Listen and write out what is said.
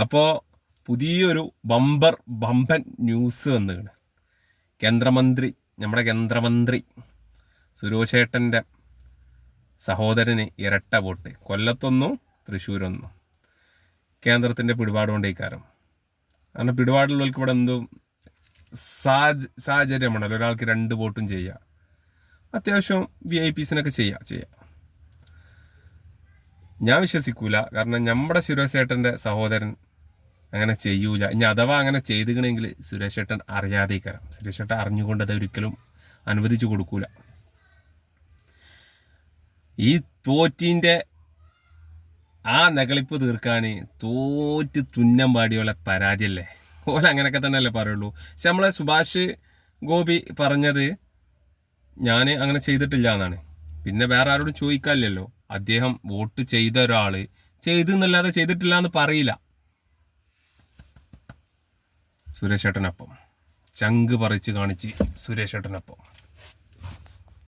അപ്പോൾ പുതിയൊരു ബമ്പൻ ന്യൂസ് വന്നിട്ടുണ്ട്. നമ്മുടെ കേന്ദ്രമന്ത്രി സുരേഷേട്ടൻ്റെ സഹോദരന് ഇരട്ട വോട്ട്, കൊല്ലത്തൊന്നും തൃശ്ശൂരൊന്നും. കേന്ദ്രത്തിൻ്റെ പിടിപാടുകൊണ്ടേക്കാരം. കാരണം പിടിപാടുള്ളവർക്ക് ഇവിടെ എന്തും സാഹചര്യമാണല്ലോ, ഒരാൾക്ക് 2 വോട്ടും ചെയ്യുക. അത്യാവശ്യം VIPസിനൊക്കെ ചെയ്യാം. ഞാൻ വിശ്വസിക്കൂല. കാരണം നമ്മുടെ സുരേഷേട്ടൻ്റെ സഹോദരൻ അങ്ങനെ ചെയ്യൂല. ഇനി അഥവാ അങ്ങനെ ചെയ്തിക്കണമെങ്കിൽ സുരേഷേട്ടൻ അറിയാതേക്കാരം. സുരേഷേട്ടൻ അറിഞ്ഞുകൊണ്ട് അത് ഒരിക്കലും അനുവദിച്ചു കൊടുക്കൂല. ഈ തോറ്റിൻ്റെ ആ നകളിപ്പ് തീർക്കാൻ തോറ്റ് തുന്നം പാടിയോളെ പരാതിയല്ലേ, ഓല അങ്ങനെയൊക്കെ തന്നെയല്ലേ പറയുള്ളൂ. പക്ഷെ നമ്മളെ സുഭാഷ് ഗോപി പറഞ്ഞത് ഞാൻ അങ്ങനെ ചെയ്തിട്ടില്ല എന്നാണ്. പിന്നെ വേറെ ആരോടും ചോദിക്കാനില്ലല്ലോ. അദ്ദേഹം വോട്ട് ചെയ്ത ഒരാൾ ചെയ്തു എന്നല്ലാതെ ചെയ്തിട്ടില്ല എന്ന് പറയില്ല. സുരേഷേട്ടനൊപ്പം ചങ്ക് പറിച്ച് കാണിച്ച് സുരേഷേട്ടനൊപ്പം.